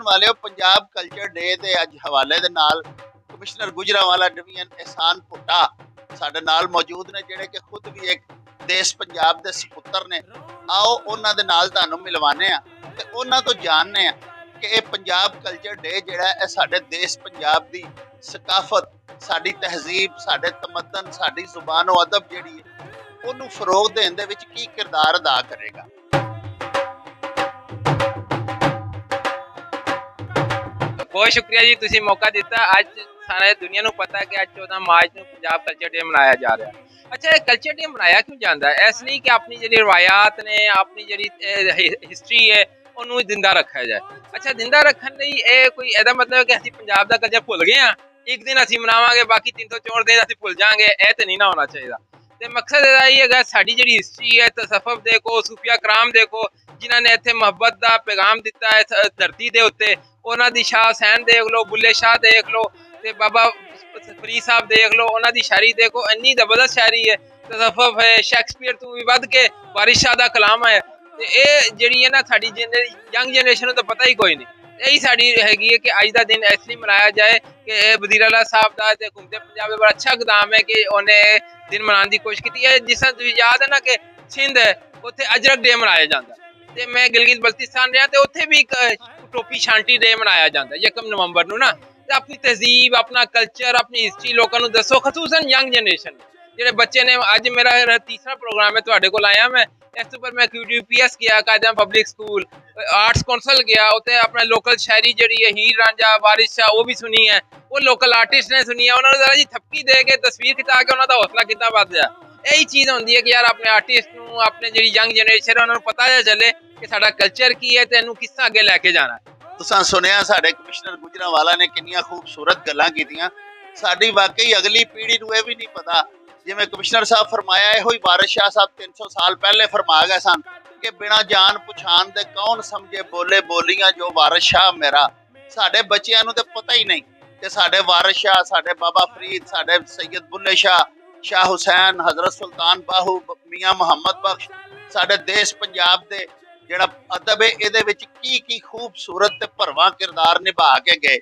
वाले Punjab culture day के अज हवाले दे नाल कमिश्नर गुजरांवाला डिवीजन एहसान भुट्टा साडे नाल मौजूद ने जिहड़े कि खुद भी एक देश पंजाब दे सपुत्र ने। आओ उन्हां दे नाल तुहानूं मिलवाने आ ते उन्हां तो जानने आ कि ये पंजाब कल्चर डे जिहड़ा है साडे देश पंजाब दी सकाफत, साडी तहजीब, साडे तमद्दन, साडी जुबान और अदब जिहड़ी है उन्नूं फरोग देण दे विच की किरदार अदा करेगा। बहुत शुक्रिया जी, तुसीं मौका दिता। अज सारे दुनिया नूं पता कि अज 14 मार्च नूं पंजाब कल्चर डे मनाया जा रहा है। अच्छा, ये कल्चर डे मनाया क्यों जाता है? इसलिए कि अपनी जी रवायात ने, अपनी जी हिस्टरी है उन्होंने जिंदा रखा जाए। अच्छा, जिंदा रखने लिए कोई एदा मतलब है कि असीं पंजाब दा कल्चर भुल गए हाँ, एक दिन असीं मनावांगे बाकी 364 दिन असीं भुल जाएंगे, यह तो नहीं ना होना चाहिए। तो मकसद यह है साडी जी हिस्टरी है, तसफ़ुफ़ देखो, सूफिया कराम देखो, जिन्होंने इत्थे मुहब्बत का पैगाम दिता है धरती के उत्ते। उन्हों की शाह हुसैन देख लो, बुल्ले शाह देख लो, ते बाबा फरीद साहब देख लो, उन्हों की शायरी देखो, इन्नी जबरदस्त शायरी है, तसफ़ुफ़ है, शेक्सपीयर तो भी वध के वारिस शाह का कलाम है। तो ये जी है ना साडी यंग जनरेशन तो पता ही कोई नहीं। यही साड़ी हैगी है कि अज का दिन इसलिए मनाया जाए कि वज़ीर आला साहब का घूमते पंजाब बड़ा अच्छा इकदाम है कि उन्हें दिन मनाने की कोशिश की है। जिस तरह याद है ना कि सिंध है उत्थे अजरक डे मनाया जाता है, तो मैं गिलगित बल्तिस्तान रहा तो उत्थे भी टोपी शांटी डे मनाया जाता है 1 नवंबर नूं ना। तो अपनी तहजीब, अपना कल्चर, अपनी हिस्टरी लोगों को दसो, खसूसन यंग जनरेशन जो बच्चे ने। अज मेरा तीसरा प्रोग्राम है तुहाडे कोल आया मैं, इस पर मैं QTPS गया, कायदा पब्लिक स्कूल, आर्ट्स कौंसल गया, उत्थे अपना लोकल शायरी जी है हीर रांझा, वारिस शाह, वो भी सुनी है, वो लोकल आर्टिस्ट ने सुनी है। उन्होंने जरा जी थपकी दे के तस्वीर खिंचा के उन्होंने हौसला कितना बढ़ गया। यही चीज़ होंगी है कि यार अपने आर्टिस्ट नूं, अपने जी यंग जनरेशन उन्होंने पता चले कि साडा कल्चर की है, तो इनू किस तरह अगे लैके जाना है। तुसां सुनिया साडे कमिश्नर गुजरांवाला ने कितनी खूबसूरत गल्लां कीतियां। साडी वाकई अगली पीढ़ी नूं ये भी नहीं पता, जिवें कमिश्नर साहब फरमाया है, होई वारिस शाह साहब 300 साल पहले फरमा गए सन कि बिना जान पछाण दे कौन समझे बोले बोलियां जो वारिस शाह मेरा। साडे बच्चियां नूं ते पता ही नहीं कि साडे वारिस शाह, साडे बाबा फरीद, साडे सैयद बुल्ले शाह, शाह हुसैन, हजरत सुल्तान बाहू, मियाँ मुहम्मद बख्श, साडे देश पंजाब दे जिहड़ा अदब है इहदे विच की खूबसूरत ते भरवां किरदार निभा के गए।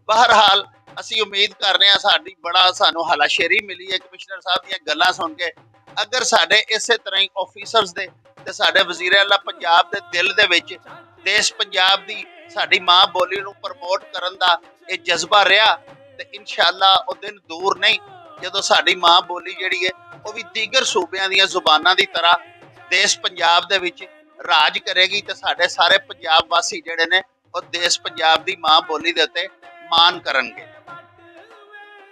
बहरहाल असी उम्मीद कर रहे हैं साडी बड़ा सानू हलाशेरी मिली है कमिश्नर साहब दी गल्लां सुन के। अगर साडे इसे तरह ही ऑफिसर्स दे ते साडे वज़ीर आला पंजाब दे दिल दे विच देश पंजाब दी साडी मां बोली नूं प्रमोट करन दा ये जज्बा रहा ते इंशाअल्लाह वो दिन दूर नहीं जदों साडी मां बोली जिहड़ी है वो भी दीगर सूबियां दी जुबानां दी तरह देश पंजाब दे विच राज करेगी, तो साडे सारे पंजाब वासी जिहड़े ने वो देश पंजाब दी मां बोली दे उत्ते मान करनगे।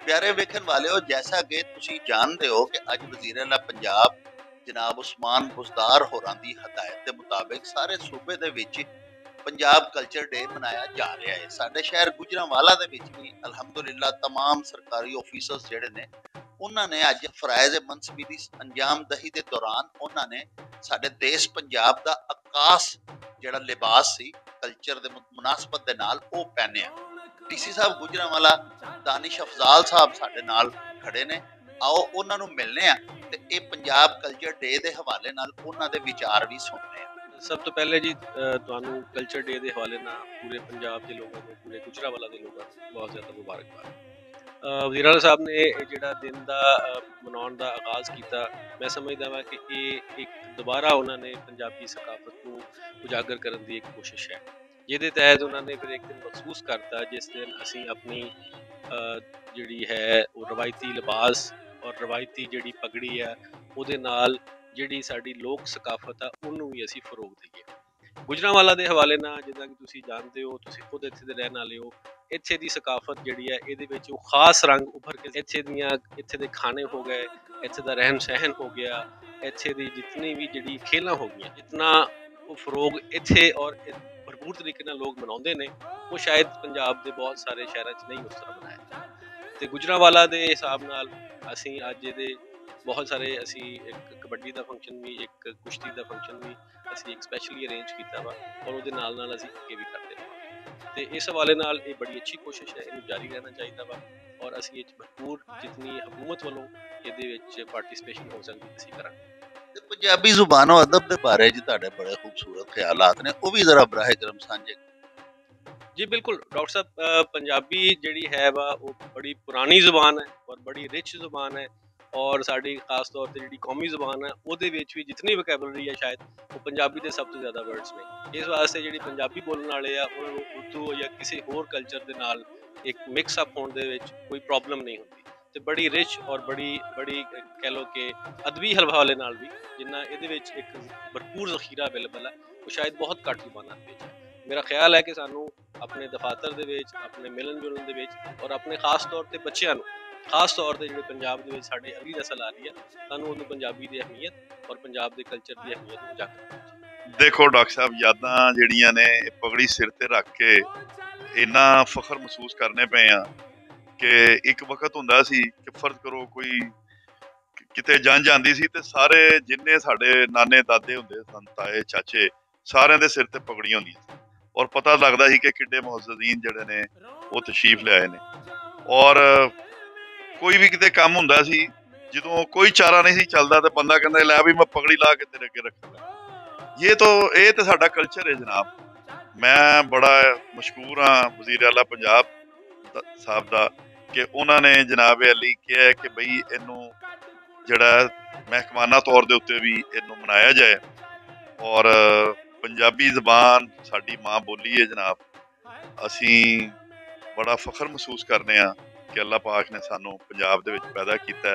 प्यारे वेखन वाले हो, जैसा कि तुसी जानते हो कि अज वज़ीर आला पंजाब जनाब उस्मान बुज़दार होरां दी हदायत के मुताबिक सारे सूबे दे विच पंजाब कल्चर डे मनाया जा रहा है। साडे शहर गुजरांवाला दे विच भी अलहमदुलिल्लाह तमाम सरकारी ऑफिसर्स जिहड़े ने उन्होंने अज फराइज़ मनसबी दी अंजामदही के दौरान उन्होंने साडे देश पंजाब का आकाश जिहड़ा लिबास सी कल्चर के मुनासबत दे नाल वो पहनिया। DC साहब गुजरांवाला दानिश अफजाल साहब साडे नाल खड़े ने, आओ उन्हां नूं मिलने आ ते ये पंजाब कल्चर डे के हवाले नाल उन्हां दे विचार भी सुनने आ। सब तो पहले जी तुहानूं कल्चर डे के हवाले नाल पूरे पंजाब के लोगों को, पूरे गुजरांवाला के लोगों को बहुत ज़्यादा मुबारकबाद। वज़ीर आला साहब ने जिहड़ा दिन का मनाउण का आगाज़ किया, मैं समझदा वां कि ये एक दोबारा उन्होंने पंजाबी सकाफत को उजागर करने की एक कोशिश है, जिहदे तहत उन्होंने फिर एक दिन महसूस करता जिस दिन असी अपनी जिहड़ी है वो रवायती लिबास और रवायती जिहड़ी पगड़ी है उहदे नाल जिहड़ी साडी लोक सकाफत है उन्होंने भी असी फरोग दईए। गुजरांवाला के हवाले नाल जिद्दां कि तुसीं जानते हो, तुसीं खुद इत्थे दे रहण वाले हो, इत्थे दी सकाफत जिहड़ी है इहदे विच वो खास रंग उभर के इत्थे दे खाने हो गए, इत्थे दा रहन सहन हो गया, इत्थे दी जितनी भी जिहड़ी खेलां हो गई, जितना वो फरोग इत्थे और भरपूर तरीके नाल लोग मनाउंदे ने वो शायद पंजाब के बहुत सारे शहरों च नहीं उस तरह मनाया। तो गुजरांवाला के हिसाब नाल असीं अज दे बहुत सारे असी एक कबड्डी का फंक्शन भी, एक कुश्ती का फंक्शन भी असी एक स्पैशली अरेंज किया वा और उहदे नाल नाल असी अगे भी करते रहांगे। तो इस हवाले नाल ये बड़ी अच्छी कोशिश है, इनू जारी रहना चाहिए वा और असी इह भरपूर जितनी हुकूमत वालों इहदे विच पार्टिसिपेशन हो सकती असी करांगे। पंजाबी जुबान और अदब के बारे च तुहाडे बड़े खूबसूरत ख्यालात ने, वो भी जरा बराह करम सांझे। जी बिल्कुल डॉक्टर साहब, पंजाबी जिहड़ी है वा वो बड़ी पुरानी ज़ुबान है और बड़ी रिच ज़ुबान है और साडी खास तौर ते जिहड़ी कौमी ज़ुबान है ਉਹਦੇ ਵਿੱਚ ਵੀ जितनी वोकैबुलरी है शायद वो पंजाबी ਦੇ ਸਭ ਤੋਂ ਜ਼ਿਆਦਾ वर्ड्स ਨੇ। ਇਸ ਵਾਸਤੇ ਜਿਹੜੀ ਪੰਜਾਬੀ ਬੋਲਣ ਵਾਲੇ ਆ ਉਹਨਾਂ ਨੂੰ ਉਰਦੂ ਜਾਂ ਕਿਸੇ ਹੋਰ ਕਲਚਰ ਦੇ ਨਾਲ ਇੱਕ ਮਿਕਸ ਅਪ ਹੋਣ ਦੇ ਵਿੱਚ ਕੋਈ ਪ੍ਰੋਬਲਮ ਨਹੀਂ ਹੁੰਦੀ ਤੇ ਬੜੀ ਰਿਚ ਔਰ ਬੜੀ ਕਹਿ ਲਓ ਕਿ ਅਦਬੀ ਹਵਾਲੇ ਨਾਲ ਵੀ ਜਿੰਨਾ ਇਹਦੇ ਵਿੱਚ ਇੱਕ ਭਰਪੂਰ ਜ਼ਖੀਰਾ ਅਵੇਲੇਬਲ ਹੈ ਉਹ ਸ਼ਾਇਦ ਬਹੁਤ ਘੱਟ ਜ਼ੁਬਾਨਾਂ ਦੇ ਵਿੱਚ ਹੈ। मेरा ख्याल है कि सानू अपने दफातर दे विच अपने मिलन जुलन दे विच और अपने खास तौर ते बच्चियां नू खास तौर ते जिहड़े पंजाब दे विच साडी अगली नस्ल आ रही है सानू उन्हें पंजाबी दी अहमियत और पंजाब दे कल्चर दी अहमियत नू उजागर करनी चाहिए। देखो डॉक्टर साहब यादां ਜਿਹੜੀਆਂ ਨੇ ਪਗੜੀ ਸਿਰ ਤੇ ਰੱਖ ਕੇ ਇੰਨਾ ਫਖਰ ਮਹਿਸੂਸ ਕਰਨੇ ਪਏ ਆ ਕਿ ਇੱਕ ਵਕਤ ਹੁੰਦਾ ਸੀ ਕਿ ਫਰਜ਼ ਕਰੋ ਕੋਈ ਕਿਤੇ ਜੰਝ ਆਂਦੀ ਸੀ ਤੇ ਸਾਰੇ ਜਿੰਨੇ ਸਾਡੇ ਨਾਨੇ ਦਾਦੇ ਹੁੰਦੇ ਸਨ ਤਾਏ ਚਾਚੇ ਸਾਰਿਆਂ ਦੇ ਸਿਰ ਤੇ ਪਗੜੀਆਂ ਹੁੰਦੀਆਂ ਸੀ ਔਰ ਪਤਾ ਲੱਗਦਾ ਸੀ ਕਿ ਕਿੱਡੇ ਮੁਅੱਜ਼ਜ਼ੀਨ ਜਿਹੜੇ ਨੇ ਉਹ ਤਸ਼ਰੀਫ ਲਿਆਏ ਨੇ ਔਰ ਕੋਈ ਵੀ ਕਿਤੇ ਕੰਮ ਹੁੰਦਾ ਸੀ ਜਦੋਂ ਕੋਈ ਚਾਰਾ ਨਹੀਂ ਸੀ ਚੱਲਦਾ ਤੇ ਬੰਦਾ ਕਹਿੰਦਾ ਲੈ ਵੀ ਮੈਂ ਪਗੜੀ ਲਾ ਕੇ ਤੇਰੇ ਅੱਗੇ ਰੱਖਾਂਗਾ। ਇਹ ਤਾਂ ਸਾਡਾ ਕਲਚਰ ਹੈ ਜਨਾਬ। ਮੈਂ ਬੜਾ ਮਸ਼ਕੂਰ ਹਾਂ ਵਜ਼ੀਰ ਆਲਾ ਪੰਜਾਬ ਸਾਹਿਬ ਦਾ ਕਿ ਉਹਨਾਂ ਨੇ ਜਨਾਬ ਅਲੀ ਕਿਹਾ ਕਿ ਬਈ ਇਹਨੂੰ ਜਿਹੜਾ ਮਹਿਕਮਾਨਾ ਤੌਰ ਦੇ ਉੱਤੇ ਵੀ ਇਹਨੂੰ ਮਨਾਇਆ ਜਾਏ ਔਰ ਪੰਜਾਬੀ ਜ਼ਬਾਨ ਸਾਡੀ ਮਾਂ ਬੋਲੀ ਹੈ ਜਨਾਬ। ਅਸੀਂ ਬੜਾ ਫਖਰ ਮਹਿਸੂਸ ਕਰਨੇ ਆ ਕਿ ਅੱਲਾਹ ਪਾਕ ਨੇ ਸਾਨੂੰ ਪੰਜਾਬ ਦੇ ਵਿੱਚ ਪੈਦਾ ਕੀਤਾ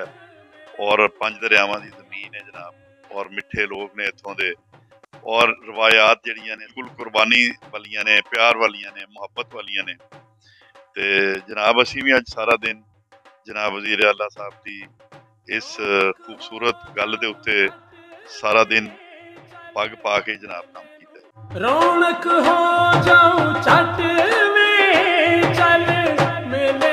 ਔਰ 5 ਦਰਿਆਵਾਂ ਦੀ ਜ਼ਮੀਨ ਹੈ ਜਨਾਬ ਔਰ ਮਿੱਠੇ ਲੋਕ ਨੇ ਇੱਥੋਂ ਦੇ ਔਰ ਰਵਾਇਤ ਜਿਹੜੀਆਂ ਨੇ ਕੁਲ ਕੁਰਬਾਨੀ ਵਾਲੀਆਂ ਨੇ ਪਿਆਰ ਵਾਲੀਆਂ ਨੇ ਮੁਹੱਬਤ ਵਾਲੀਆਂ ਨੇ ਤੇ ਜਨਾਬ ਅਸੀਂ ਵੀ ਅੱਜ ਸਾਰਾ ਦਿਨ ਜਨਾਬ ਵਜ਼ੀਰ ਆਲਾ ਸਾਹਿਬ ਦੀ ਇਸ ਖੂਬਸੂਰਤ ਗੱਲ ਦੇ ਉੱਤੇ ਸਾਰਾ ਦਿਨ ਪੱਗ ਪਾ ਕੇ ਜਨਾਬ ਕੰਮ ਕੀਤਾ। ਰੌਣਕ ਹੋ ਜਾਉ ਛੱਟ ਵੇ ਚੱਲ ਮੇਲੇ